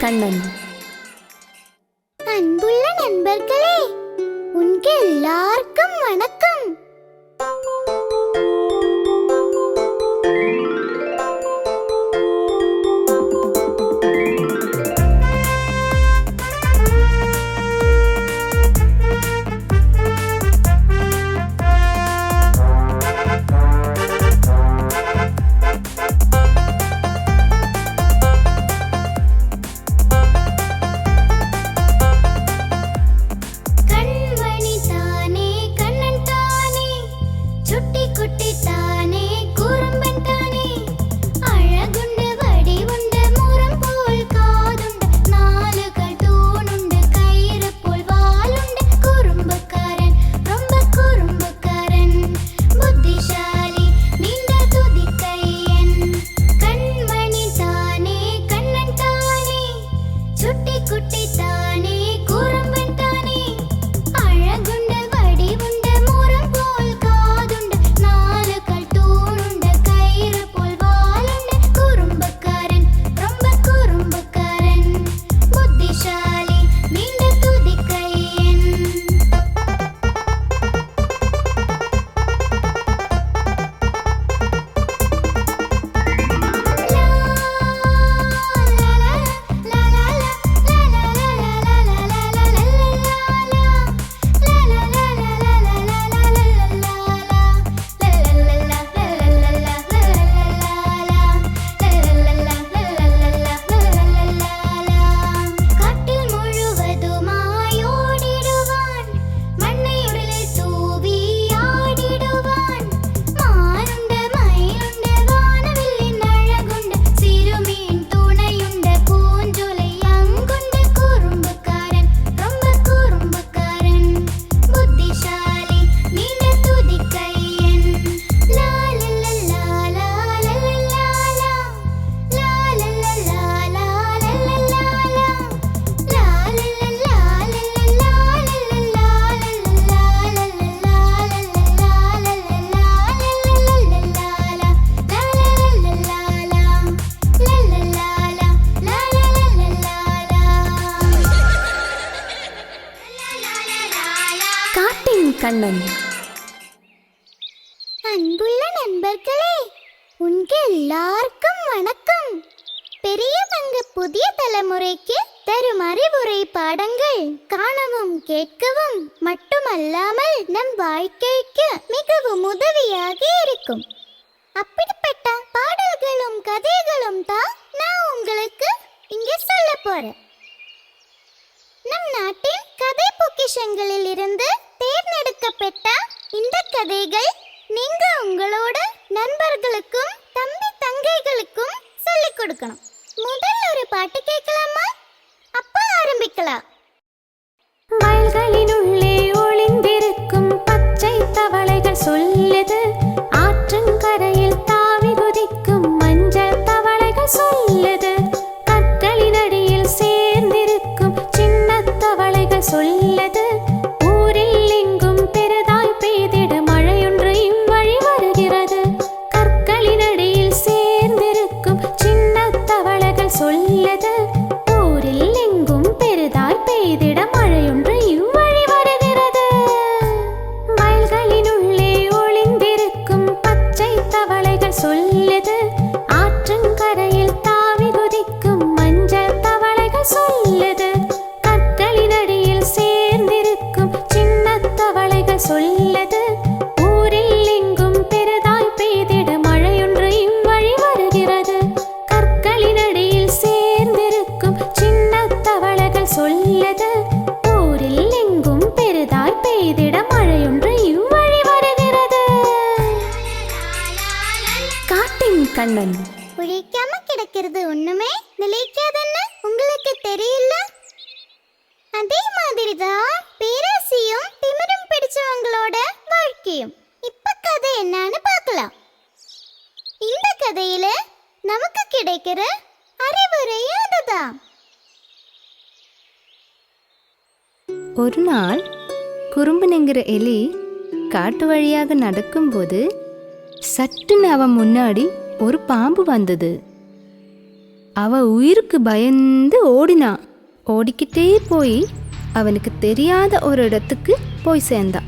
கண்ணன். அன்புள்ள நண்பர்களே, உங்க எல்லாருக்கும் வணக்கம். கண்ணன். அன்புள்ள நண்பர்களே, உங்க எல்லாருக்கும் வணக்கம். பெரியவங்க புதிய தலைமுறைக்கு தரும் அறிவுரை பாடங்கள் காணவும் கேட்கவும் மட்டுமல்லாமல் நம் வாழ்க்கைக்கு மிகவும் உதவியாக இருக்கும். அப்படிப்பட்ட பாடல்களும் கதைகளும் தான் நான் உங்களுக்கு இங்கே சொல்ல போறேன். நம் நாட்டின் கதை பொக்கிஷங்களில் இருந்து தேர்ந்தெடுக்கப்பட்ட இந்த கதைகள் நீங்க உங்களோட நண்பர்களுக்கும் தம்பி தங்கைகளுக்கும் சொல்லிக் கொடுக்கணும். முதல்ல ஒரு பாட்டு கேட்கலாமா? அப்ப ஆரம்பிக்கலாம். வயல்களினுள்ளே ஒளிந்திருக்கும் பச்சை தவளைகள் சொல்லுது, ஆற்றங்கரையில் தாவி குதிக்கும் மஞ்சள் தவளைகள் சொல்லுது, கற்களின் அடியில் சேர்ந்திருக்கும் சின்ன தவளைகள் சொல்லுது, ஊரில் எங்கும் பெரிதாய் பெய்திட மழையொன்று இவ்வழி வருகிறது. கற்களின் அடியில் சேர்ந்திருக்கும் சின்ன தவளைகள் சொல்லுது, ஊரில் எங்கும் பெரிதாய் பெய்திட மழையொன்று இவ்வழி வருகிறது. வயல்களினுள்ளே ஒளிந்திருக்கும் பச்சை தவளைகள் சொல்லுது, ஆற்றங்கரையில் தாவி குதிக்கும் மஞ்சள் தவளைகள் சொல்லுது, கற்களின் அடியில் சேர்ந்திருக்கும் சின்ன தவளைகள் சொல்லுது, ஊரில் எங்கும் பெரிதாய் பெய்திட மழையொன்று இவ்வழி வருகிறது. கற்களின் அடியில் சேர்ந்திருக்கும் சின்ன தவளைகள் சொல்லுது, ஊரில் எங்கும் பெரிதாய் பெய்திட மழையொன்று இவ்வழி வருகிறது. காட்டின் கண்ணன். உழைக்காம கிடக்கிறது ஒண்ணுமே நிலைக்காதுன்னு உங்களுக்கு தெரியல? அதே மாதிரிதான் பேராசியும் திமிரும் பிடிச்சவங்களோட வாழ்க்கையும். இப்ப கதை என்னன்னு பார்க்கலாம். இந்த கதையில நமக்கு கிடைக்கிற அறிவுரையும் அதுதான். ஒரு நாள் குறும்புனுங்கிற எலி காட்டு வழியாக நடக்கும்போது சட்டுன்னு அவன் முன்னாடி ஒரு பாம்பு வந்தது. அவ உயிருக்கு பயந்து ஓடினான். ஓடிக்கிட்டே போய் அவனுக்கு தெரியாத ஒரு இடத்துக்கு போய் சேர்ந்தான்.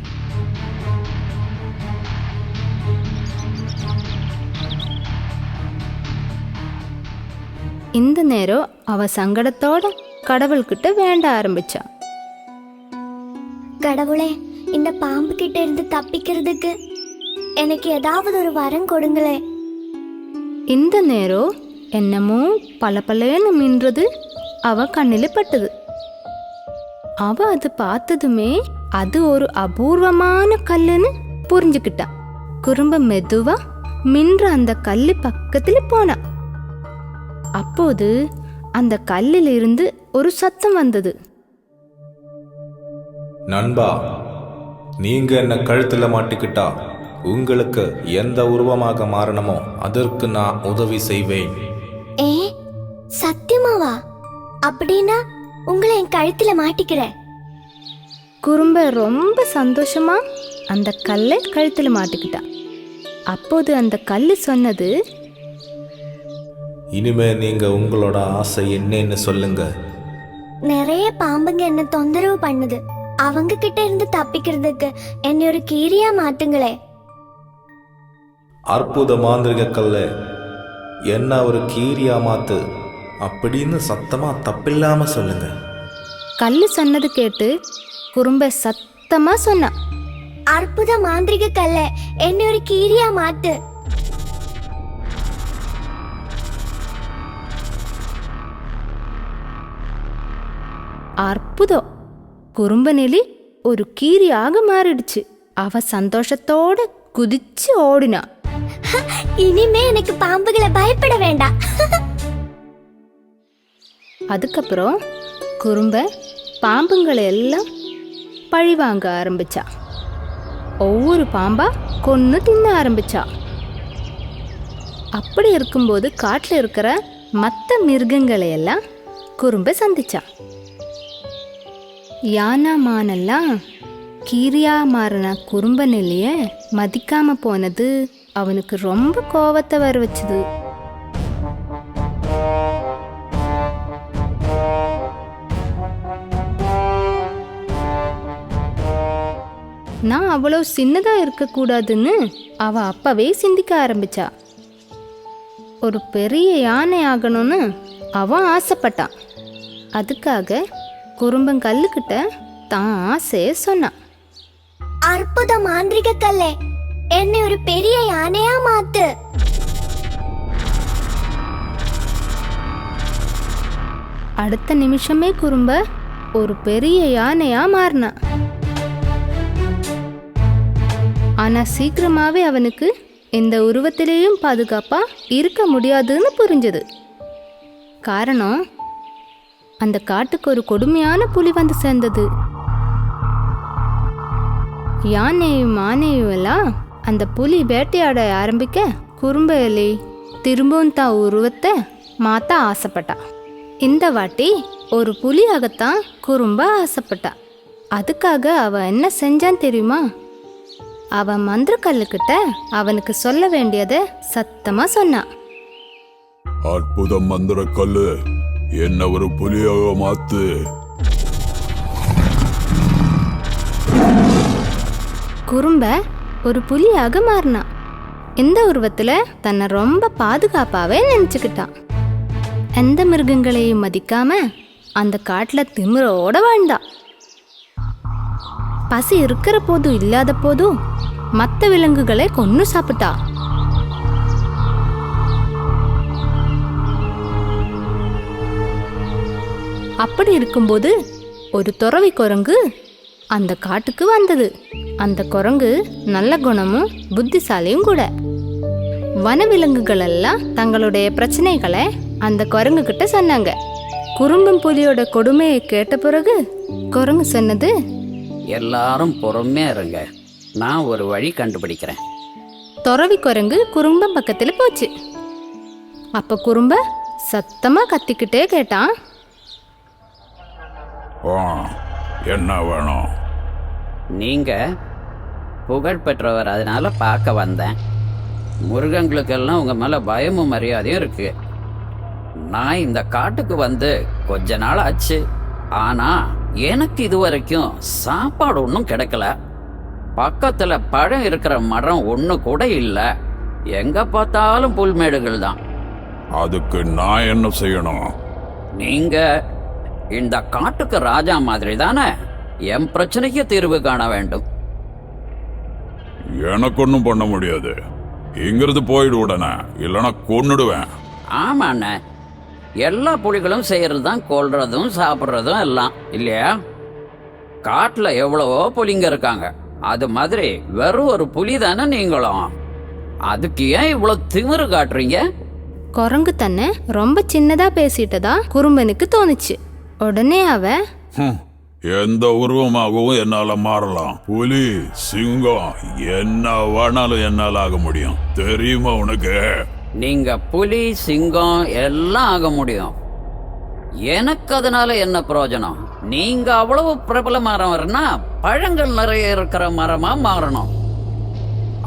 இந்த நேரம் அவ சங்கடத்தோட கடவுள்கிட்ட வேண்ட ஆரம்பிச்சா. கடவுளே, இந்த பாம்பு கிட்ட இருந்து தப்பிக்கிறதுக்கு எனக்கு ஏதாவது ஒரு வரம் கொடுங்களே. இந்த நேரம் என்னமோ பளபளன்னு மின்றது அவ கண்ணில் பட்டது. அவ அது பார்த்ததுமே அது ஒரு அபூர்வமான கல்லுன்னு புரிஞ்சுக்கிட்டான். குறும்ப மெதுவா மின்ற அந்த கல்லு பக்கத்துல போனா. அப்போது அந்த கல்லில் இருந்து ஒரு சத்தம் வந்தது. நண்பா, நீங்க என்ன கழுத்துல மாட்டிக்கிட்டா உங்களுக்கு எந்த உருவமாக மாறணுமோ அதற்கு நான் உதவி செய்வேன். ஏ, சத்தியமாவா? அப்படின்னா உங்களை என் கழுத்துல மாட்டிக்கிறேன். குறும்ப ரொம்ப சந்தோஷமா அந்த கல்லை கழுத்துல மாட்டிக்கிட்டான். அப்போது அந்த கல்லு சொன்னது, இனிமே நீங்க உங்களோட ஆசை என்னன்னு சொல்லுங்க. நிறைய பாம்புங்க என்ன தொந்தரவு பண்ணுது. அவங்க கிட்ட இருந்து தப்பிக்கிறதுக்கு என்னை ஒரு கீரியா மாத்துங்களே. அற்புத மாந்திரிக கல்ல என்ன ஒரு கீரியா மாத்து அப்படின்னு சத்தமா தப்பில்லாம சொல்லுங்க. கல்லு சொன்னது கேட்டு குறும்ப சத்தமா சொன்னான், அற்புத மாந்திரிக கல்ல என்னை ஒரு கீரியா மாத்து. அற்புதம்! குறும்ப நெலி ஒரு கீரியாக மாறிடுச்சு. அவ சந்தோஷத்தோட குதிச்சு ஓடினா. இனிமே எனக்கு பாம்புகளை பயப்பட வேண்டாம். அதுக்கப்புறம் குறும்ப பாம்புங்களை எல்லாம் பழி வாங்க ஆரம்பிச்சா. ஒவ்வொரு பாம்பா கொன்னு தின்ன ஆரம்பிச்சா. அப்படி இருக்கும்போது காட்டில் இருக்கிற மற்ற மிருகங்களை எல்லாம் குறும்ப சந்திச்சா. யானா மானெல்லாம் கீரியா மாறின குறும்ப நெல்லிய மதிக்காம போனது அவனுக்கு ரொம்ப கோவத்தை வர வச்சுது. நான் அவ்வளோ சின்னதா இருக்கக்கூடாதுன்னு அவ அப்பவே சிந்திக்க ஆரம்பிச்சா. ஒரு பெரிய யானை ஆகணும்னு அவன் ஆசைப்பட்டான். அதுக்காக குறும்பங்கல்லுக்கிட்ட தான் ஆசைய சொன்னான். அற்புத மாந்திரிக கல்லே, என்னை ஒரு பெரிய யானையா மாத்து. அடுத்த நிமிஷமே குறும்ப ஒரு பெரிய யானையா மாறினான். ஆனா சீக்கிரமாவே அவனுக்கு இந்த உருவத்திலேயும் பாதுகாப்பா இருக்க முடியாதுன்னு புரிஞ்சது. காரணம், அந்த காட்டுக்கு ஒரு கொடுமையான புலி வந்து சேர்ந்தது. யானையும் ஆனையும் எல்லாம் அந்த புலி வேட்டையாட ஆரம்பிக்க குறும்ப எலி திரும்பவும் தான் உருவத்தை மாத்த ஆசைப்பட்டா. இந்த வாட்டி ஒரு புலியாகத்தான் குறும்ப ஆசைப்பட்டா. அதுக்காக அவ என்ன செஞ்சான் தெரியுமா? அவ மந்திரக்கல்லுக்கிட்ட அவனுக்கு சொல்ல வேண்டியதை சத்தமா சொன்னான். அற்புதம் மந்திரக்கல்லு, என்ன ஒரு புலியாக மாத்து. குறும்ப ஒரு புலியாக மாறினான். இந்த உருவத்துல தன்னை ரொம்ப பாதுகாப்பாவே நினைச்சுக்கிட்டான். எந்த மிருகங்களையும் மதிக்காம அந்த காட்டுல திமிரோட வாழ்ந்தான். பசி இருக்கிற போதும் இல்லாத போதும் மற்ற விலங்குகளை கொன்னு சாப்பிட்டா. அப்படி இருக்கும்போது ஒரு துறவி குரங்கு அந்த காட்டுக்கு வந்தது. அந்த குரங்கு நல்ல குணமும் புத்திசாலியும் கூட. வனவிலங்குகள் எல்லாம் தங்களுடைய பிரச்சனைகளை அந்த குரங்கு கிட்ட சொன்னாங்க. குறும்பன் புலியோட கொடுமையை கேட்ட பிறகு குரங்கு சொன்னது, எல்லாரும் பொறுமையா இருங்க, நான் ஒரு வழி கண்டுபிடிக்கிறேன். துறவி குரங்கு குறும்ப பக்கத்துல போச்சு. அப்ப குறும்ப சத்தமா கத்திக்கிட்டே கேட்டான், என்ன வேணும்? நீங்க புகழ் பெற்றவர், அதனால பார்க்க வந்தேன். மிருகங்களுக்கெல்லாம் உங்க மேல பயமும் மரியாதையும் இருக்கு. நான் இந்த காட்டுக்கு வந்து கொஞ்ச நாள் ஆச்சு. ஆனா எனக்கு இது வரைக்கும் சாப்பாடு ஒன்றும் கிடைக்கல. பக்கத்துல பழம் இருக்கிற மரம் ஒண்ணு கூட இல்ல. எங்க பார்த்தாலும் புல்மேடுகள் தான். அதுக்கு நான் என்ன செய்யணும்? நீங்க இந்த காட்டுக்கு ராஜா மாதிரி தானே. என் பிரச்சனைக்கு தீர்வு காண வேண்டும். எனக்கு ஒன்றும் பண்ண முடியாது. இங்கிருந்து போயிடு உடனே, இல்லைன்னா கொன்னுடுவேன். ஆமாண்ணே, எல்லா புலிகளும் செய்யறது தான் கொல்றதும் சாப்பிட்றதும் எல்லாம் இல்லையா? காட்டுல எவ்வளவோ புலிங்க இருக்காங்க. அது மாதிரி வெறும் ஒரு புலி தானே நீங்களும். அதுக்கு ஏன் இவ்வளவு திமிரு காட்டுறீங்க? குரங்கு தன்னை ரொம்ப சின்னதா பேசிட்டதா குறும்பனுக்கு தோணுச்சு. உடனே அவன், எந்த உருவமாகவும் என்னால மாறலாம். புலி, சிங்கம், என்ன வேணாலும் என்னால ஆக முடியும். தெரியுமா உனக்கு? நீங்க புலி, சிங்கம் எல்லாம் ஆக முடியும். எனக்கு அதனால என்ன பிரயோஜனம்? நீங்க அவ்வளவு பிரபல மரம்னா பழங்கள் நிறைய இருக்கிற மரமா மாறணும்.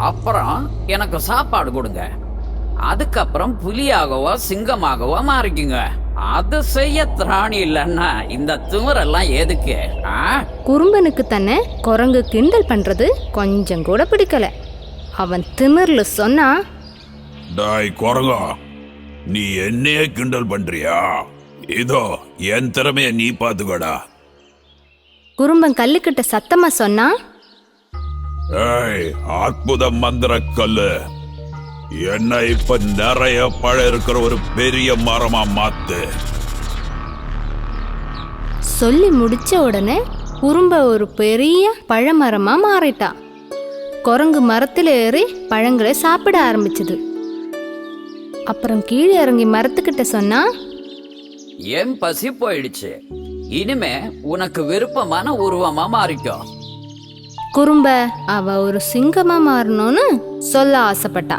அப்புறம் எனக்கு சாப்பாடு கொடுங்க. அதுக்கப்புறம் புலியாகவோ சிங்கமாகவோ மாறிக்குங்க. அது செய்ய திராணி இல்லைன்னா இந்த திமிரெல்லாம் எதுக்கு? குறும்பனுக்கு தன்னை குரங்கு கிண்டல் பண்றது கொஞ்சம் கூட பிடிக்கல. அவன் திமிர்ல சொன்னா, டாய் குரங்கா, நீ என்னையே கிண்டல் பண்றியா? இதோ என் திறமைய நீ பாத்துக்கடா. குறும்பன் கல்லுக்கிட்ட சத்தமா சொன்னா, ஏய் அற்புத மந்திர கல்லு, என்ன இப்ப நிறைய பழம் இருக்கிற ஒரு பெரிய மரமா மாத்து. சொல்லி முடிச்ச உடனே குறும்ப ஒரு பெரிய பழமரமா மாறிட்டா. குரங்கு மரத்தில் ஏறி பழங்களை சாப்பிட ஆரம்பிச்சது. அப்புறம் கீழே இறங்கி மரத்துக்கிட்ட சொன்னா, என் பசி போயிடுச்சு. இனிமே உனக்கு விருப்பமான உருவமா மாறிக்கோ. குறும்ப அவ ஒரு சிங்கமா மாறணும்னு சொல்ல ஆசைப்பட்டா.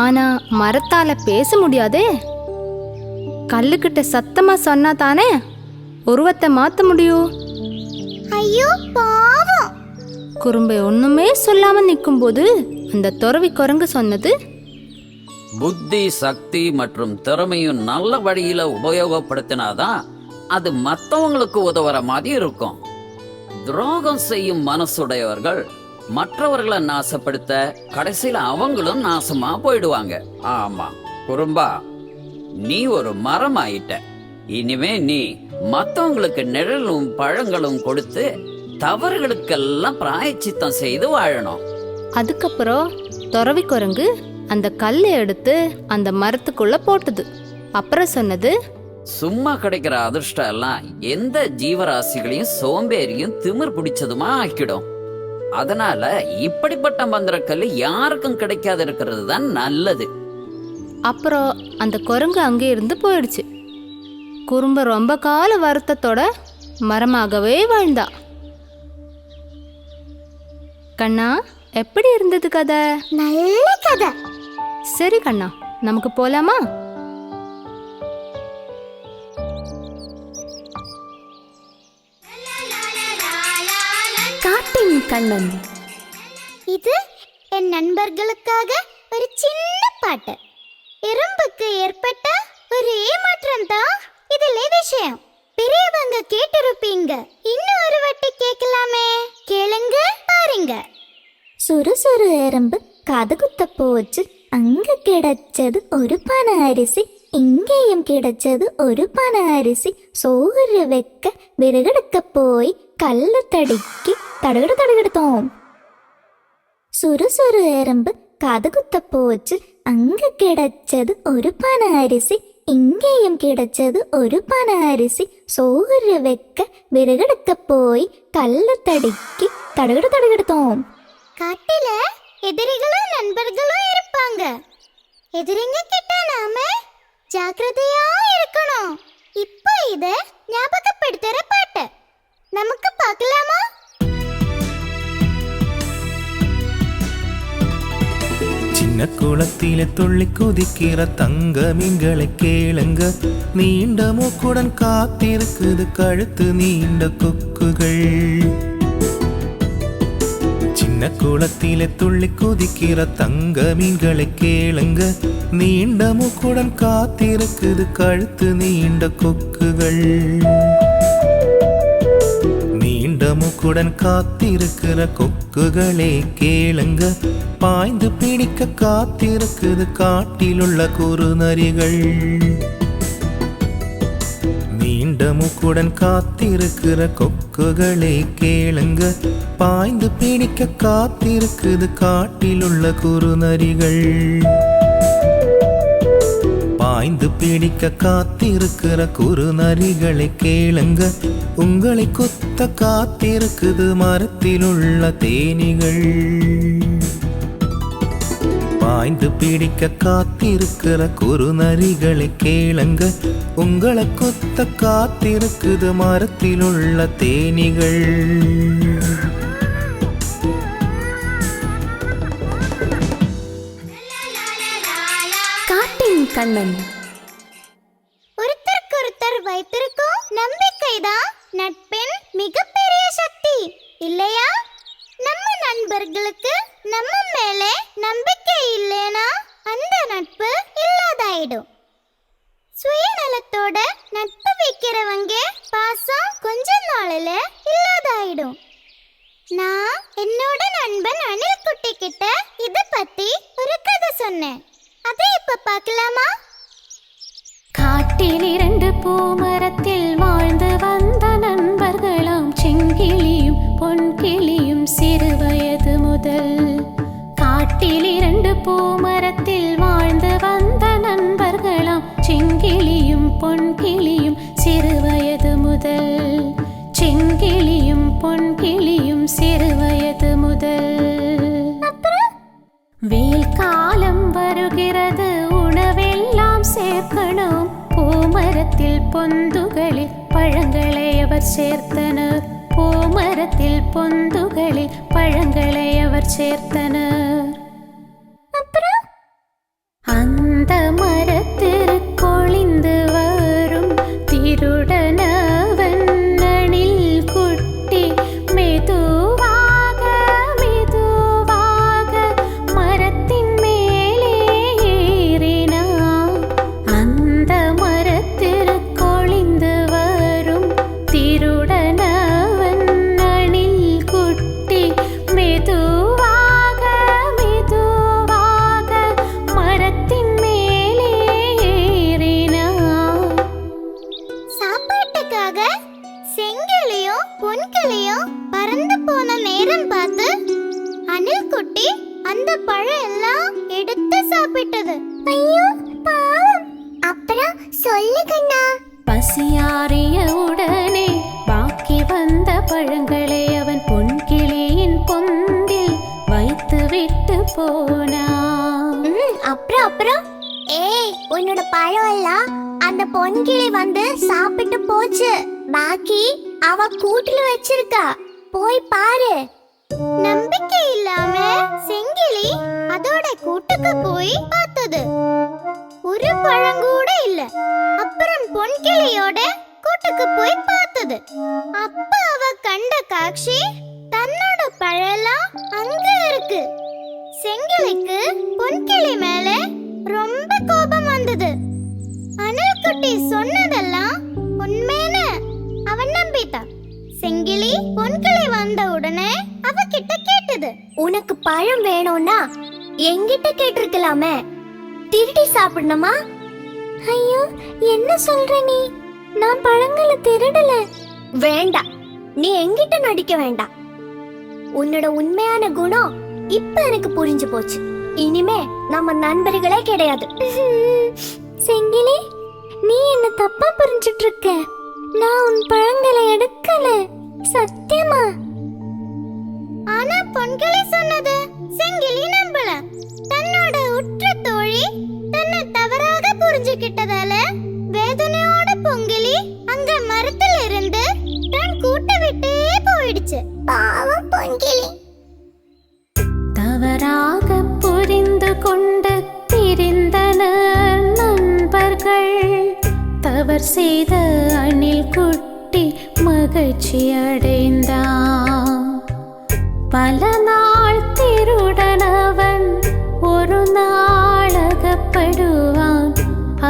ஆனா மரத்தால பேச முடியாதே. கல்லுக்கிட்ட சத்தமா சொன்னா தானே உருவத்தை மாத்த முடியும். ஐயோ பாவம். குறும்பை ஒண்ணுமே சொல்லாம நிற்கும் போது அந்த துறவி குரங்கு சொன்னது, புத்தி, சக்தி மற்றும் திறமையும் நல்ல வழியில உபயோகப்படுத்தினாதான் அது மற்றவங்களுக்கு உதவுற மாதிரி இருக்கும். துரோகம் செய்யும் மனசுடையவர்கள் மற்றவர்களை நாசப்படுத்த கடைசியில அவங்களும் நாசமா போயிடுவாங்க. ஆமா குறும்பா, நீ ஒரு மரம் ஆயிட்ட. இனிமே நீ மற்றவங்களுக்கு நிழலும் பழங்களும் கொடுத்து தவறுகளுக்கெல்லாம் பிராயச்சித்தம் செய்து வாழணும். அதுக்கப்புறம் துறவி குரங்கு அந்த கல்லை எடுத்து அந்த மரத்துக்குள்ள போட்டது. அப்புறம் சொன்னது, சும்மா கிடைக்கிற அதிர்ஷ்டம் எல்லாம் எந்த ஜீவராசிகளையும் சோம்பேறியும் திமிர் பிடிச்சதுமா ஆக்கிடும். அதனால இப்படிப்பட்ட மந்திரக்கல்லு யாருக்கும் கிடைக்காது இருக்கிறது தான் நல்லது. அப்புறம் அந்த குரங்கு அங்கே இருந்து போயிடுச்சு. குறும்ப ரொம்ப கால வருத்தத்தோட மரமாகவே வாழ்ந்தா. கண்ணா, எப்படி இருந்தது கதை? நல்ல கதை. சரி கண்ணா, நமக்கு போலாமா? காட்டின் கண்ணன். இது என் நண்பர்களுக்காக ஒரு சின்ன பாட்டு. எறும்புக்கு ஏற்பட்ட ஒரு ஏமாற்றம் தான் இதுல விஷயம். பெரியவங்க கேட்டிருப்பீங்க, இன்னும் ஒரு வாட்டி கேட்கலாமே. கேளுங்க, பாருங்க. சுறு எறும்பு காது குத்த போச்சு. அங்க கிடைச்சது ஒரு பனை அரிசி, இங்கேயும் கிடைச்சது ஒரு பனை அரிசி. சோறு வைக்க விறகெடுக்க போய் கல்ல தடுக்கி தடுகிடுத்தோம். சுறு எறும்பு காது குத்த போச்சு. அங்க கிடைச்சது ஒரு பனை அரிசி, இங்கேயும் கிடைச்சது ஒரு பனை அரிசி. சோறு வைக்க விறகெடுக்க போய் கல்ல தடுக்கி தடுகிடுத்தோம். காட்டில எதிரிகளும் நண்பர்களும் இருப்பாங்க. எதிரிங்க கிட்ட நாம ஜாக்கிரதையா இருக்கணும். இப்போ இத ஞாபகப்படுத்துற பாட்டு நமக்கு பார்க்கலாமா? சின்ன குளத்திலே துள்ளி குதிக்கிற தங்க மீன்களை கேளுங்க. நீண்ட மூக்குடன் காத்திருக்குது கழுத்து நீண்ட கொக்குகள். சின்ன சின்ன குளத்திலே துள்ளி குதிக்கிற தங்க மீன்களை கேளுங்க, நீண்ட மூக்குடன் காத்திருக்குது கழுத்து நீண்ட கொக்குகள். நீண்ட மூக்குடன் காத்திருக்கிற கொக்குகளே கேளுங்க, பாய்ந்து பிடிக்க காத்திருக்குது காட்டிலுள்ள குறுநரிகள். நீண்ட மூக்குடன் காத்திருக்கிற கொக்குகளே கேளுங்க, பாய்ந்து பிடிக்க காத்திருக்குது காட்டிலுள்ள குறுநரிகள். பாய்ந்து பிடிக்க காத்திருக்கிற குறுநரிகளை கேளுங்க, உங்களை குத்த காத்திருக்குது மரத்திலுள்ள தேனீகள். பாய்ந்து பிடிக்க காத்திருக்கிற குறுநரிகளை கேளுங்க, உங்களை குத்த காத்திருக்குது மரத்திலுள்ள தேனீகள். காட்டின் கண்ணன். ஒருத்தருக்கொருத்தர் வைத்திருக்கும் நம்பிக்கைதான் நட்பின் மிகப்பெரிய சக்தி இல்லையா? நம்ம நண்பர்களுக்கு நம்ம மேலே நம்பிக்கை இல்லைனா அந்த நட்பு இல்லாதாயிடும். சுயநலத்தோட நட்பு வைக்கிறவங்க பாசம் கொஞ்ச நாளில இல்லாதாயிடும். நான் என்னோட நண்பன் அனில் குட்டி கிட்ட இத பத்தி ஒரு கதை சொன்னேன். அதை இப்ப பார்க்கலாமா? காட்டில் 2 பூமரத்தில் வாழ்ந்து வந்த நண்பர்களாம் செங்கிளியும் பொன்கிளியும் சிறுவயது முதல். காட்டில் 2 பூமரத்தில் வாழ்ந்து வந்த நண்பர்களாம் செங்கிளியும் பொன்கிளியும் சிறுவயது முதல். செங்கிளியும் பொன்கிளியும் சிறுவயது முதல். வெயில் காலம் வருகிறது, உணவெல்லாம் சேர்க்கணும். பூமரத்தில் பொந்துகளில் பழங்களை அவர் சேர்த்தனர். பூமரத்தில் பொந்துகளில் பழங்களை அவர் சேர்த்தனர். அந்த மரத்திற்கொழிந்து வரும் திருடனவன் அணில் குட்டி மெதுவாக மெதுவாக மரத்தின் மேலே ஏறினான். அந்த மரத்திற்கொழிந்து வரும் திருடனவன் அணில் குட்டி மெதுவாக மெதுவாக மரத்தின் மேலே ஏறினான். சாப்பாட்டுக்காக செங்கிலியும் பொன்கிளியும் பறந்து போன நேரம் பார்த்து அனில் குட்டி அந்த பழம் எல்லாம் எடுத்து சாப்பிட்டது. ஐயோ பாவம். அப்புறம் சொல்லு கண்ணா. பசியாறிய உடனே பாக்கி வந்த பழங்களை அவன் பொன்கிளியின் பொந்தில் வைத்து விட்டு போனான். அப்புறம் ஏய், உன்னோட பழம் எல்லாம் அந்த பொன்கிளி வந்து சாப்பிட்டு போச்சு. பாக்கி அவ கூட்டுல வச்சிருக்கா, போய் பாரு. நம்பிக்கை இல்லாம செங்கிலி அதோட கூட்டுக்கு போய் பார்த்தது. ஒரு பழம் கூட இல்ல. அப்புறம் பொன்கிளியோட கூட்டுக்கு போய் பார்த்தது. அப்ப அவ கண்ட காட்சி தன்னோட பழம் அங்க இருக்கு. செங்கிலிக்கு பொன்கிளி மேல ரொம்ப கோபம் வந்தது. அனில் குட்டி சொன்னதெல்லாம் உண்மைன்னு அவன் நம்பிட்டான். செங்கிலி பொன்கிளி வந்த உடனே அவகிட்ட கேட்டது, உனக்கு பழம் வேணும்னா என்கிட்ட கேட்டிருக்கலாமே, திருடி சாப்பிடணுமா? ஐயோ, என்ன சொல்ற நீ? நான் பழங்களை திருடல. வேண்டாம், நீ என்கிட்ட நடிக்க வேண்டாம். உன்னோட உண்மையான குணம் இப்ப எனக்கு புரிஞ்சு போச்சு. இனிமே நம்ம நண்பர்களே கிடையாது. செங்கிலி, நீ என்ன தப்பா புரிஞ்சிட்டு இருக்க. நான் உன் பழங்களை எடுக்கல, சத்தியமா. ஆனா பொன்கிளி சொன்னது செங்கிலி நம்பல. தன்னோட உற்ற தோழி தன்னை தவறாக புரிஞ்சுக்கிட்டதால வேதனையோட பொங்கிலி அங்க மரத்துல இருந்து தன் கூட்ட விட்டே போயிடுச்சு. பாவம் பொன்கிளி. தவறாக புரிந்து கொண்டு பிரிந்தனர் நண்பர்கள். தவறு செய்த அணில் குட்டி மகிழ்ச்சி அடைந்தான். பல நாள் திருடனவன் ஒரு நாள் அகப்படுவான்.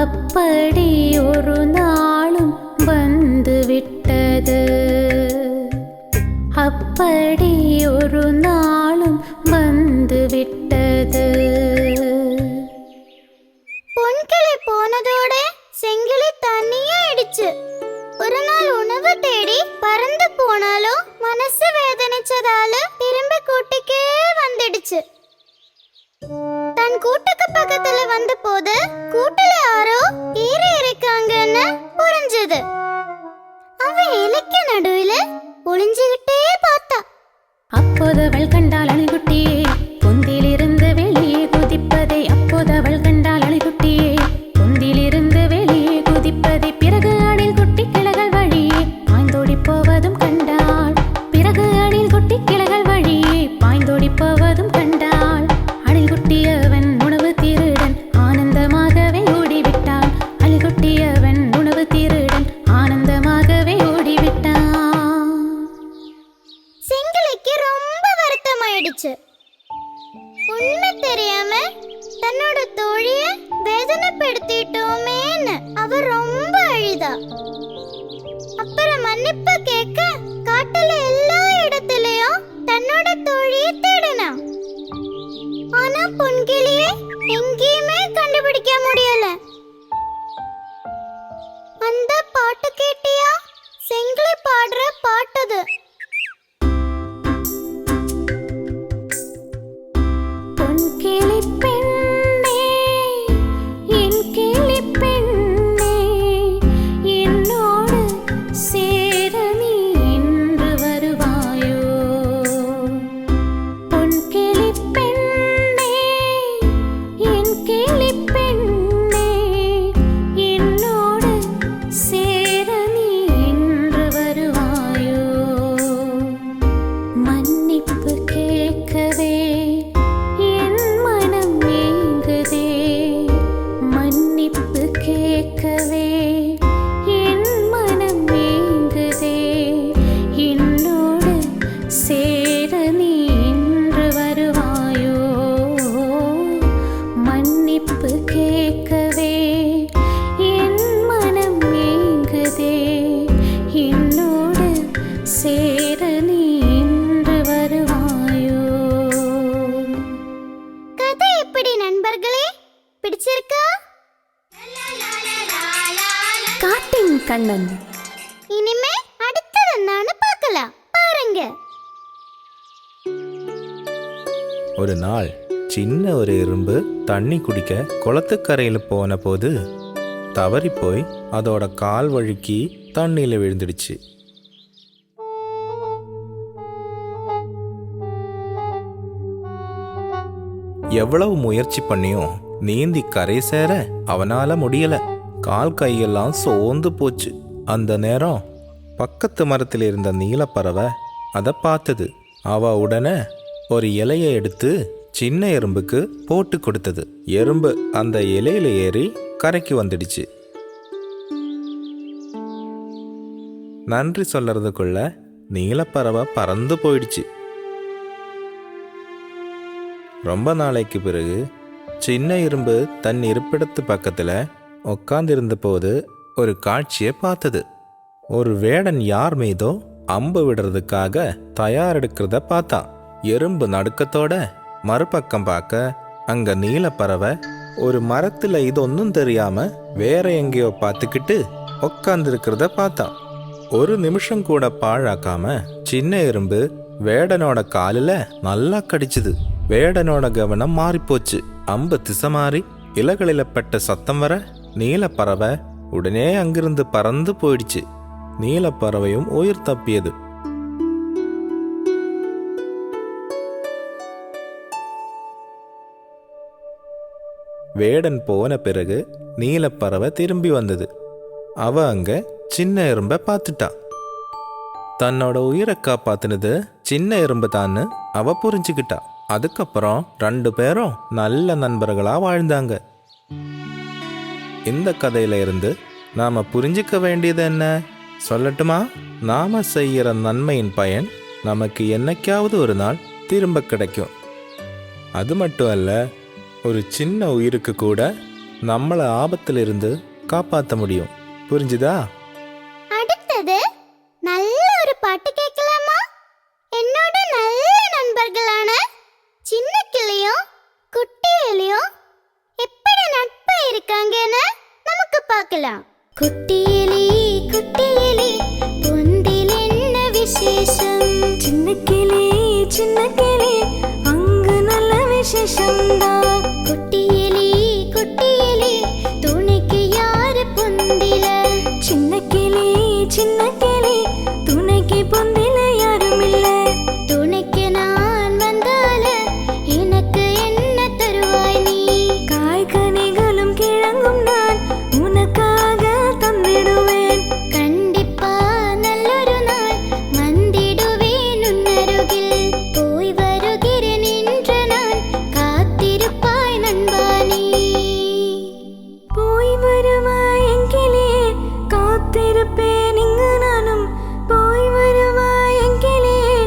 அப்படி ஒரு நாளும் வந்து விட்டது. அப்படி ஒரு நாளும் வந்து விட்டது. பொன்கிளி போனதோட செங்கிலி தண்ணியே ஆயிடுச்சு. ஒரு நாள் உணவு தேடி பறந்து போனாலும் மனசு வேதனைச்சதால திரும்ப கூட்டுக்கே வந்துடுச்சு. தன் கூட்டுக்கு பக்கத்துல வந்த போது கூட்டுல யாரோ ஈர இருக்காங்கன்னு புரிஞ்சது. அவ இலைக்கு நடுவுல ஒளிஞ்சுகிட்டே பார்த்தா. அப்போது அவள் கண்டாள் அணிகுட்டியே பொந்திலிருந்து வெளியே குதிப்பதை. அப்போது அவள் கண்டாள் அணிகுட்டியே பொந்திலிருந்து வெளியே குதிப்பதை. பிறகு அணில் குட்டி கிளைகள் வழியே பாய்ந்தோடி போவதும் கண்டாள். பிறகு அணில் குட்டி கிளைகள் வழியே பாய்ந்தோடி போவதும் கண்டாள். அணில் குட்டியவன் உணவு திருடன் ஆனந்தமாகவே ஓடிவிட்டான். அணில் குட்டியவன் உணவு திருடன் ஆனந்தமாகவே ஓடிவிட்டான். செங்கிலிக்கு ரொம்ப வருத்தமாயிடுச்சு. உண்மை தெரியாம தன்னோட தோழிய வேதனைப்படுத்திட்டோமேன்னு அவ ரொம்ப அழுதா. அப்புறம் மன்னிப்பு கேட்க காட்டுல எல்லா இடத்துலயும் தன்னோட தோழிய தேடினா. ஆனா பொன்கிளிய எங்கேயுமே கண்டுபிடிக்க முடியல. அந்த பாட்டு கேட்டியா? செங்கிலி பாடுற பாட்டது. பொன்கிளி பெண்ணே என் கிளி பெண்ணே என்னோடு சேர நீ இன்று வருவாயோ. பொன்கிளி பெண்ணே என் கிளி பெண்ணே என்னோடு சேர நீ இன்று வருவாயோ. மன்னிப்பு கேட்கவே என் மனம் ஏங்குதே. மன்னிப்பு கேட்கவே என் மனம் ஏங்குதே. என்னோடு சேர நீ இன்று வருவாயோ. மன்னிப்பு கேட்கவே என் மனம் ஏங்குதே. என்னோடு சேர நீ இன்று வருவாயோ. கதை எப்படி நண்பர்களே? பிடிச்சிருக்கா? காட்டின் கண்ணன். இனிமே அடுத்தது என்னன்னு பார்க்கலாம். பாருங்க. ஒரு நாள் சின்ன ஒரு எறும்பு தண்ணி குடிக்க குளத்துக்கரையில் போன போது தவறி போய் அதோட கால் வழுக்கி தண்ணியில் விழுந்துடுச்சு. எவ்வளவு முயற்சி பண்ணியும் நீந்தி கரை சேர அவனால முடியல. கால் கையெல்லாம் சோர்ந்து போச்சு. அந்த நேரம் பக்கத்து மரத்தில் இருந்த நீலப்பறவை அதை பார்த்தது. அவ உடனே ஒரு இலையை எடுத்து சின்ன எறும்புக்கு போட்டு கொடுத்தது. எறும்பு அந்த இலையில ஏறி கரைக்கு வந்துடுச்சு. நன்றி சொல்றதுக்குள்ள நீலப்பறவை பறந்து போயிடுச்சு. ரொம்ப நாளைக்கு பிறகு சின்ன எறும்பு தன் இருப்பிடத்து பக்கத்துல உட்கார்ந்திருந்த போது ஒரு காட்சியை பார்த்தது. ஒரு வேடன் யார் மீதோ அம்பு விடுறதுக்காக தயாரெடுக்கிறத பார்த்தான். எறும்பு நடுக்கத்தோட மறுபக்கம் பார்க்க அங்க நீலப்பறவை ஒரு மரத்துல இது ஒன்றும் தெரியாம வேற எங்கேயோ பார்த்துக்கிட்டு உட்கார்ந்துருக்கிறத பார்த்தான். ஒரு நிமிஷம் கூட பாழாக்காம சின்ன எறும்பு வேடனோட காலில் நல்லா கடிச்சுது. வேடனோட கவனம் மாறிப்போச்சு. அம்பு திசை மாறி இலைகளில் பட்ட சத்தம் வர நீலப்பறவை உடனே அங்கிருந்து பறந்து போயிடுச்சு. நீலப்பறவையும் உயிர் தப்பியது. வேடன் போன பிறகு நீலப்பறவை திரும்பி வந்தது. அவ அங்க சின்ன எறும்பை பார்த்துட்டா. தன்னோட உயிரை காப்பாத்தினது சின்ன எறும்பு தான்னு அவ புரிஞ்சுக்கிட்டா. அதுக்கப்புறம் 2 பேரும் நல்ல நண்பர்களா வாழ்ந்தாங்க. இந்த கதையில இருந்து நாம புரிஞ்சுக்க வேண்டியது என்ன சொல்லட்டுமா? நாம செய்யற நன்மையின் பயன் நமக்கு என்னைக்காவது ஒரு நாள் திரும்ப கிடைக்கும். அது மட்டும் அல்ல, ஒரு சின்ன உயிருக்கு கூட நம்மளை ஆபத்திலிருந்து காப்பாற்ற முடியும். புரிஞ்சுதா? அடுத்தது நல்ல ஒரு பாட்டு கேட்கலாமா? என்னோட நல்ல நண்பர்களான சின்ன கிளியும் குட்டி எலியும் எப்படி நட்பா இருக்காங்கன்னு நமக்கு பார்க்கலாம். குட்டி எலி பொந்தில் என்ன விசேஷம்? சின்ன கிளி அங்கு நல்ல விசேஷம்தான். குட்டி எலி துணைக்கு யாரு பொந்தில? சின்ன கிளி துணைக்கு பொந்தில யாரும் இல்ல. துணைக்கு நான் வந்தால எனக்கு என்ன தருவாய் நீ? காய்கனிகளும் கிழங்கும் நான் உனக்காக தந்திடுவேன். கண்டிப்பா நல்லொரு நாள் வந்திடுவேன் உன்னருகில். போய் வருகிறேன் என்று நான் காத்திருப்பாய் நண்பா நீ. போய் வருவாய் என் கிளியே, காத்திருப்பேன் இங்கு நானும். போய் வருவாய் என் கிளியே,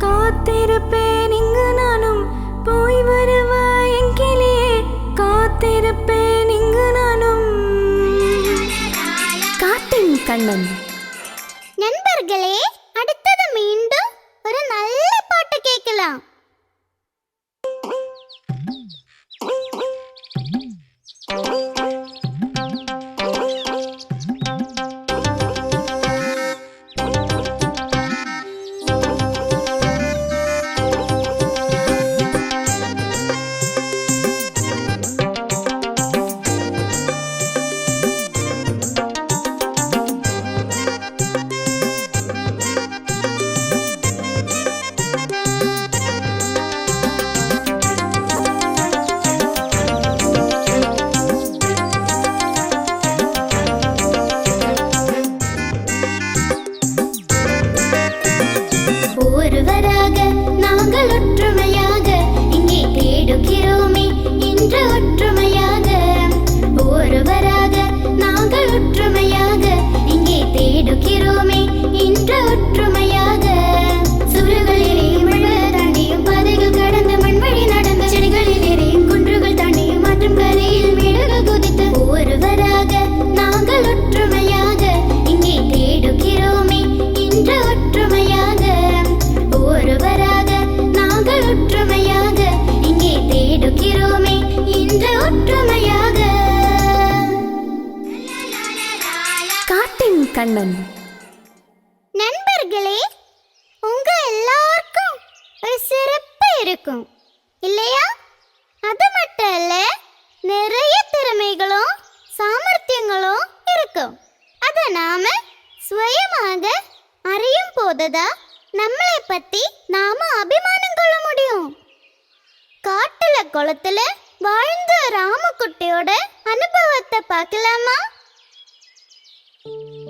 காத்திருப்பேன் இங்கு நானும். போய் வருவாய் என் கிளியே, காத்திருப்பேன் இங்கு நானும். காட்டின் கண்ணன். நண்பர்களே, அடுத்தது மீண்டும் ஒரு நல்ல பாட்டு கேட்கலாம். ஒருவராக நாங்கள் ஒற்றுமையாக இங்கே தேடுகிறோமே இன்று ஒற்றுமையாக. ஒருவராக நாங்கள் ஒற்றுமையாக இங்கே தேடுகிறோமே இன்று ஒற்றுமையாக. சுவர்களில் எரியும் மழை தாண்டியும் பாதைகள் கடந்து மண்வழி நடந்த செடிகளில் எரியும் குன்றுகள் தாண்டியும் மாற்றும் கரையில் மேடுகள் குதித்து. ஒருவராக நாங்கள் ஒற்றுமையாக இங்கே தேடுகிறோமே இன்று ஒற்றுமையாக. ஒருவராக நாங்கள் ஒற்றுமையாக இங்கே தேடுகிறோமே இன்று ஒற்றுமையாக. காட்டின் கண்ணன். நண்பர்களே, உங்க எல்லாருக்கும் ஒரு சிறப்பு இருக்கும் இல்லையா? அது மட்டும் இல்ல, நிறைய திறமைகளும் சாமர்த்தியங்களும் இருக்கும். அத நாம சுயமாக அறியும் போதுதான் நம்மளை பத்தி நாம அபிமானம் கொள்ள முடியும். காட்டுல குளத்துல வாழ்ந்த ராமக்குட்டியோட அனுபவத்தை பார்க்கலாமா?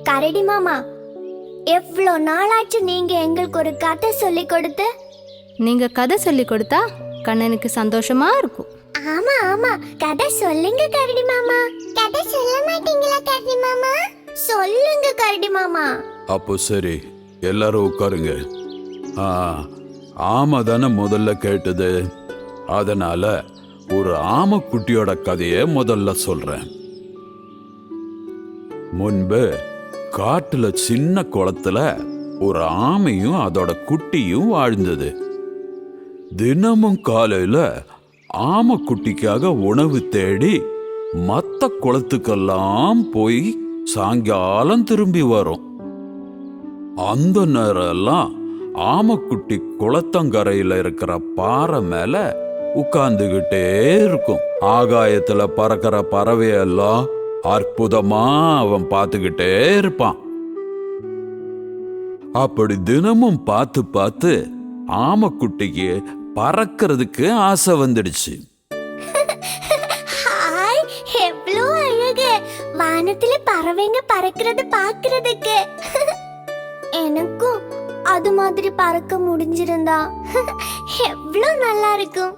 கரடி மாமா, எவ்வளோ நாளாச்சு நீங்க எங்களுக்கு ஒரு கதை சொல்லி கொடுத்து. நீங்க கதை சொல்லி கொடுத்தா கண்ணனுக்கு சந்தோஷமா இருக்கும். ஆமா கதை சொல்லுங்க கரடி மாமா. கதை சொல்ல மாட்டீங்களா கரடி மாமா? சொல்லுங்க கரடி மாமா. அப்போ சரி, எல்லாரும் உட்காருங்க. ஆமை தானே முதல்ல கேட்டது, அதனால ஒரு ஆமைக்குட்டியோட கதையை முதல்ல சொல்றேன். முன்பு காட்டுல சின்ன குளத்துல ஒரு ஆமையும் அதோட குட்டியும் வாழ்ந்தது. தினமும் காலையில ஆமைக்குட்டிக்காக உணவு தேடி மற்ற குளத்துக்கெல்லாம் போய் சாயங்காலம் திரும்பி வரும். அந்த நேரம் எல்லாம் ஆமைக்குட்டி குளத்தங்கரையில இருக்கிற பாறை மேல உட்கார்ந்துகிட்டே இருக்கும். ஆகாயத்துல பறக்கிற பறவையெல்லாம் அற்புதமா அவன் பார்த்துக்கிட்டே இருப்பான். அப்படி தினமும் பார்த்து பார்த்து ஆமைக்குட்டிக்கு பறக்கிறதுக்கு ஆசை வந்துடுச்சு. ஹாய், எவ்வளோ அழகு! வானத்துல பறவைங்க பறக்கிறது பார்க்கிறதுக்கு. எனக்கும் அது மாதிரி பறக்க முடிஞ்சிருந்தா எவ்வளோ நல்லா இருக்கும்.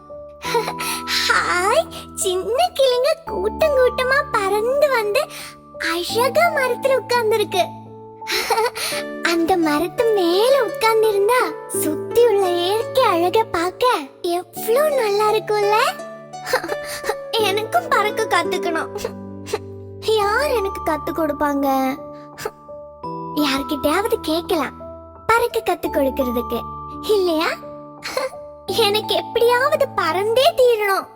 ஹாய், சின்ன கிளிங்க கூட்டம் கூட்டமா பறந்து வந்து அழகா மரத்துல உட்கார்ந்துருக்கு. அந்த மரத்து மேல உட்கார்ந்து இருந்தா சுத்தி உள்ள இயற்கை அழக பார்க்க எவ்வளவு நல்லா இருக்கும்ல. எனக்கும் பறக்க கத்துக்கணும். யார் எனக்கு கத்து கொடுப்பாங்க? யார்கிட்டயாவது கேட்கலாம் பறக்க கத்து கொடுக்கிறதுக்கு, இல்லையா? எனக்கு எப்படியாவது பறந்தே தீரணும்.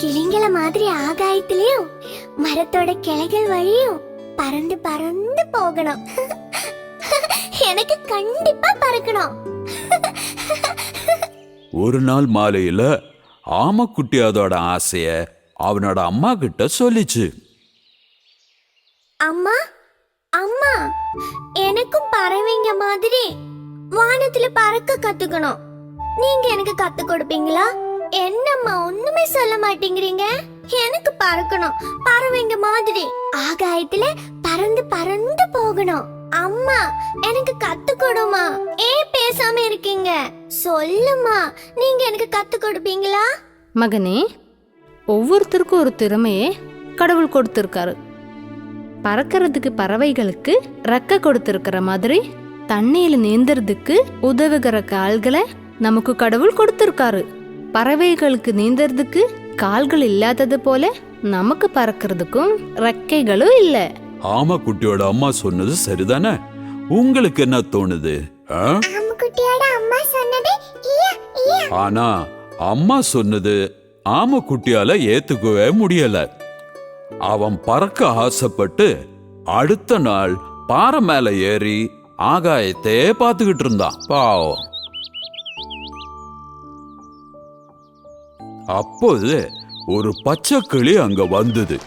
கிளிங்கள மாதிரி ஆகாயத்திலயும் மரத்தோட கிளைகள் வழியும் பறந்து பறந்து போகணும். எனக்கு கண்டிப்பா பறக்கணும். ஒரு நாள் மாலையில ஆமக்குட்டி அதோட ஆசைய அவனோட அம்மா கிட்ட சொல்லிச்சு. அம்மா அம்மா, எனக்கும் பறவைங்க மாதிரி வானத்துல பறக்க கத்துக்கணும். நீங்க எனக்கு கத்து கொடுப்பீங்களா? என்னம்மா ஒண்ணுமே சொல்ல மாட்டேங்கிறீங்க? எனக்கு பறக்கணும், பறவைங்க மாதிரி ஆகாயத்துல பறந்து பறந்து போகணும். அம்மா எனக்கு கத்து கொடுமா. ஏன் பேசாம இருக்கீங்க? சொல்லுமா, நீங்க எனக்கு கத்து கொடுப்பீங்களா? மகனே, ஒவ்வொருத்தருக்கும் ஒரு திறமையே கடவுள் கொடுத்திருக்காரு. பறக்கிறதுக்கு பறவைகளுக்கு ரெக்க கொடுத்திருக்கிற மாதிரி தண்ணியில நீந்தறதுக்கு உதவுகிற கால்களை நமக்கு கடவுள் கொடுத்திருக்காரு. பறவைகளுக்கு நீந்தறதுக்கு கால்கள் இல்லாதது போல நமக்கு பறக்கிறதுக்கும் ரெக்கைகளும் இல்ல. ஆமக்குட்டியோட அம்மா சொன்னது சரிதானே? உங்களுக்கு என்ன தோணுது? ஆமக்குட்டியோட அம்மா சொன்னது ஆனா அம்மா சொன்னது ஆமக்குட்டியால ஏத்துக்கவே முடியல. அவன் பறக்க ஆசைப்பட்டு அடுத்த நாள் பாறை மேல ஏறி ஆகாயத்தே பார்த்துக்கிட்டு இருந்தான். பாவம். அப்போது ஒரு பச்சை கிளி அங்க வந்தது.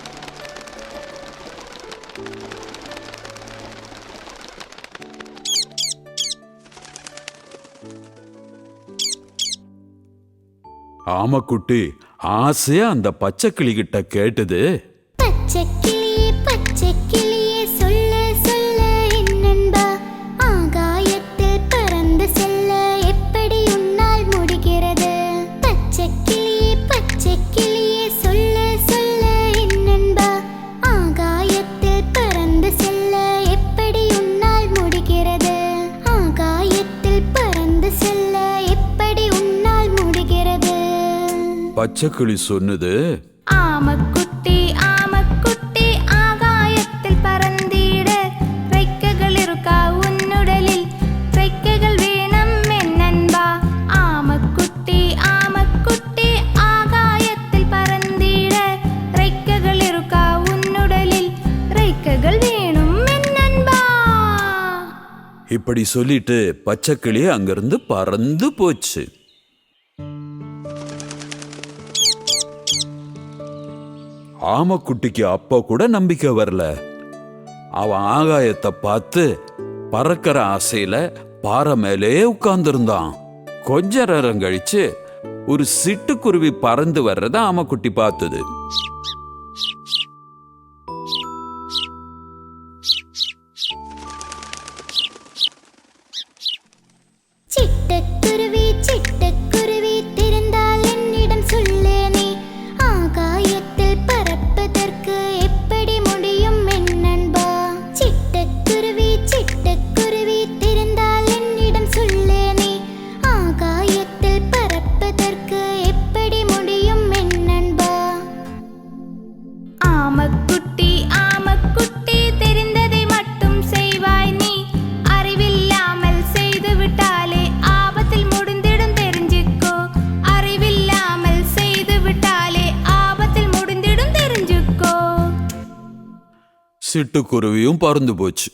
ஆமக்குட்டி ஆசையா அந்த பச்சை கிளி கிட்ட கேட்டது, பச்சை கிளியே சொல்ல சொல்ல என்னன்பா, ஆகாயத்தில் பறந்து செல்ல எப்படி உன்னால் முடிகிறது? பச்சை கிளியே சொல்ல சொல்ல என்னன்பா, ஆகாயத்தில் பறந்து செல்ல எப்படி உன்னால் முடிகிறது? ஆகாயத்தில் பறந்து செல்ல எப்படி உன்னால் முடிகிறது? பச்சை கிளி சொன்னது, ஆமக்குட்டி ஆமக்குட்டி ஆகாயத்தில் பறந்திட ரெக்கைகள் இருக்கா உன்னுடலில்? ரெக்கைகள் வேணும் என் நண்பா. ஆமக்குட்டி ஆமக்குட்டி ஆகாயத்தில் பறந்திட ரெக்கைகள் இருக்கா உன்னுடலில்? ரெக்கைகள் வேணும் என் நண்பா. இப்படி சொல்லிட்டு பச்சை கிளி அங்கிருந்து பறந்து போச்சு. ஆமக்குட்டிக்கு அப்ப கூட நம்பிக்கை வரல. அவன் ஆகாயத்தை பார்த்து பறக்கிற ஆசையில பாறை மேலே உட்கார்ந்துருந்தான். கொஞ்ச நேரம் கழிச்சு ஒரு சிட்டுக்குருவி பறந்து வர்றத ஆமக்குட்டி பார்த்தது. சிட்டுக்குருவி தெரிந்தால் என்னிடம் சொல்லு நீ, ஆகாயத்தில் பறப்பதற்கு எப்படி முடியும் என் நண்பா? சிட்டுக்குருவி தெரிந்தால் என்னிடம் சொல்லு நீ, ஆகாயத்தில் பறப்பதற்கு எப்படி முடியும் என் நண்பா? ஆமக்குட்டி ஆமக்குட்டி தெரிந்ததை மட்டும் செய்வாய் நீ, அறிவில்லாமல் செய்து விட்டாலே ஆபத்தில் முடிந்திடும் தெரிஞ்சுக்கோ. அறிவில்லாமல் செய்து விட்டாலே ஆபத்தில் முடிந்திடும் தெரிஞ்சுக்கோ. சிட்டுக்குருவியும் பறந்து போச்சு.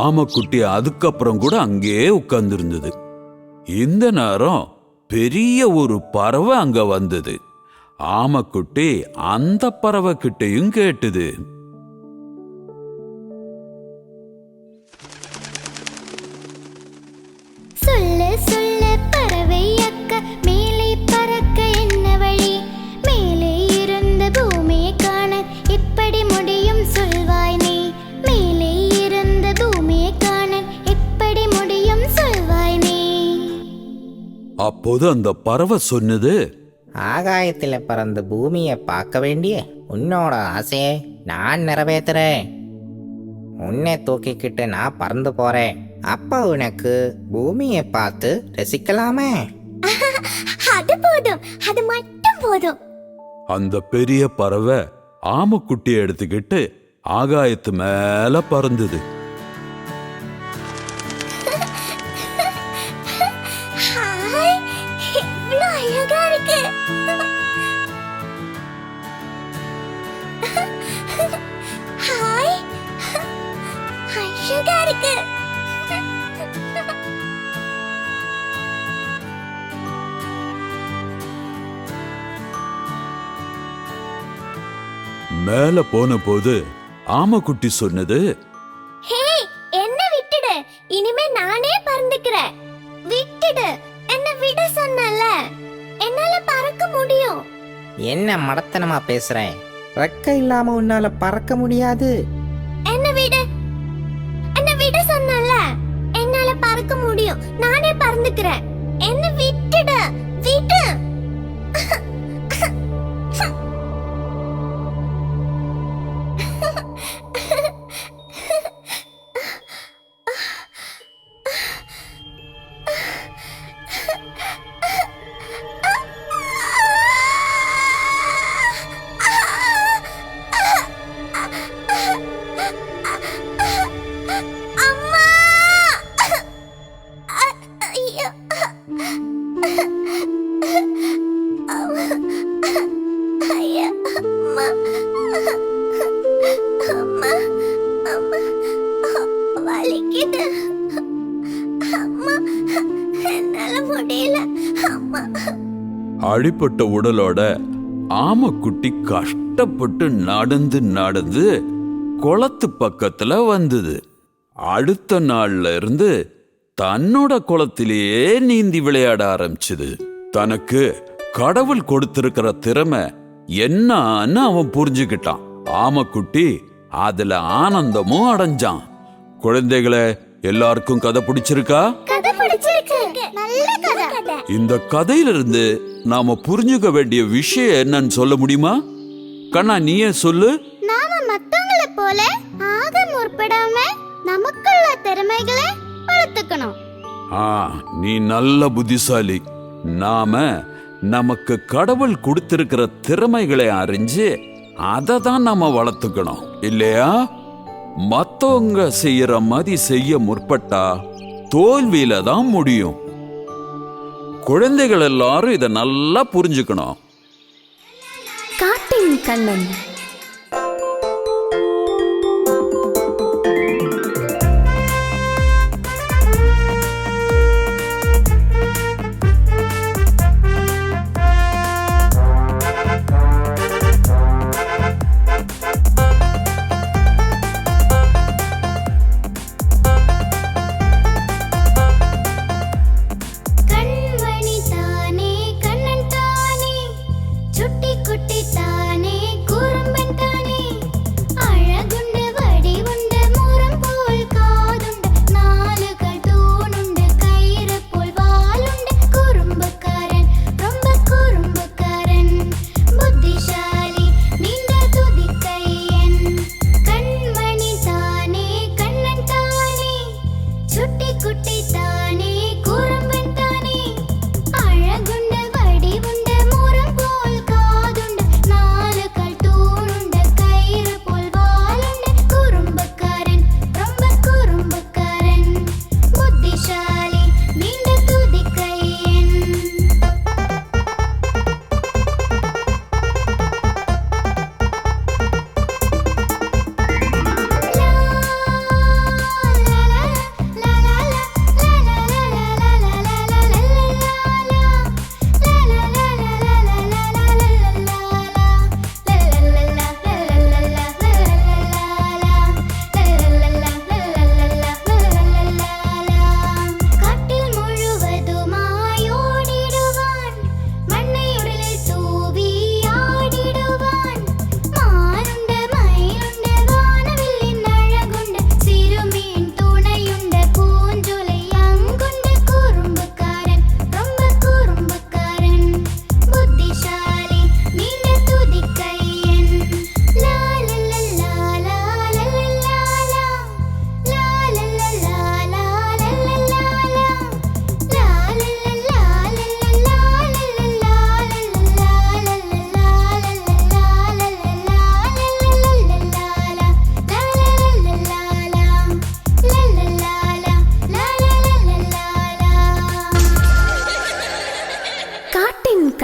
ஆமக்குட்டி அதுக்கப்புறம் கூட அங்கேயே உட்கார்ந்திருந்தது. இந்த நேரம் பெரிய ஒரு பறவை அங்க வந்தது. ஆமக்குட்டி அந்த பறவை கிட்டையும் கேட்டுது, சொல்லு சொல்லு பறவை அக்கா, மேலே பறக்க என்ன வழி? மேலே இருந்த பூமியை காண எப்படி முடியும் சொல்வாய் நீ? மேலே இருந்த பூமியை காண எப்படி முடியும் சொல்வாய் நீ? அப்போது அந்த பறவை சொன்னது, ஆகாயத்தில் பறந்து பூமியை பார்க்க வேண்டிய உன்னோட ஆசையை நான் நிறைவேற்றுறேன். உன்னை தூக்கிக்கிட்டு நான் பறந்து போறேன். அப்ப உனக்கு பூமியை பார்த்து ரசிக்கலாமே. அது போதும், அது மட்டும் போதும். அந்த பெரிய பறவை ஆமைக்குட்டியை எடுத்துக்கிட்டு ஆகாயத்து மேல பறந்தது. ஹாய், இவ்வளவு அழகா இருக்கு. ஹாய், அழகா இருக்கு. மேல போன போது ஆமைக்குட்டி சொன்னது, ஹே, என்ன விட்டுடு, இனிமே நானே பறந்துக்கிறேன். விட்டுடு, என்ன விட சொன்னல, என்னால பறக்க முடியும். என்ன மடத்தனமா பேசுறேன்? ரெக்கை இல்லாம உன்னால பறக்க முடியாது. என்ன விடு, என்ன விட சொன்னல, என்னால பறக்க முடியும். நானே பறந்துக்கிறேன். என்ன விட்டுடு, விடு. அம்மா! ஐயோ! ஐயோ! அம்மா! அம்மா! அம்மா! வலிக்குது. அம்மா! என்னால முடியல. அம்மா! அடிப்பட்ட உடலோட ஆமைக்குட்டி கஷ்டப்பட்டு நடந்து நடந்து குளத்து பக்கத்துல வந்தது. அடுத்த நாள்ல இருந்து தன்னோட குளத்திலேயே நீந்தி விளையாட ஆரம்பிச்சது. தனக்கு கடவுள் கொடுத்திருக்கிற திறமை என்னன்னு அவன் புரிஞ்சுக்கிட்டான். ஆமைக்குட்டி அதுல ஆனந்தமும் அடைஞ்சான். குழந்தைகளே, எல்லாருக்கும் கதை பிடிச்சிருக்கா? கதை பிடிச்சிருக்கு. நல்ல கதை. இந்த கதையிலிருந்து நாம புரிஞ்சுக்க வேண்டிய விஷயம் என்னன்னு சொல்ல முடியுமா? கண்ணா, நீயே சொல்லு. நாம மத்தவங்கள போல ஆக முற்படாம நமக்குள்ள திறமைகளை வளர்த்துக்கணும். நீ நல்ல புத்திசாலி. நாம நமக்கு கடவுள் கொடுத்திருக்கிற திறமைகளை அறிஞ்சு அதை தான் நாம வளர்த்துக்கணும், இல்லையா? மத்தவங்க செய்யற மாதிரி செய்ய முற்பட்டா தோல்வியில தான் முடியும். குழந்தைகள் எல்லாரும் இதை நல்லா புரிஞ்சுக்கணும். காட்டின் கண்ணன். கண்மணி தானே கண்ணன் தானே சுட்டி குட்டி தானே குறும்பு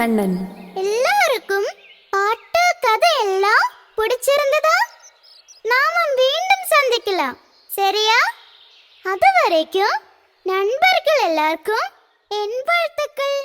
கண்ணன். எல்லாருக்கும் பாட்டு கதை எல்லாம் பிடிச்சிருந்ததா? நாம மீண்டும் சந்திக்கலாம், சரியா? அது வரைக்கும் நண்பர்கள் எல்லாருக்கும் என் வாழ்த்துக்கள்.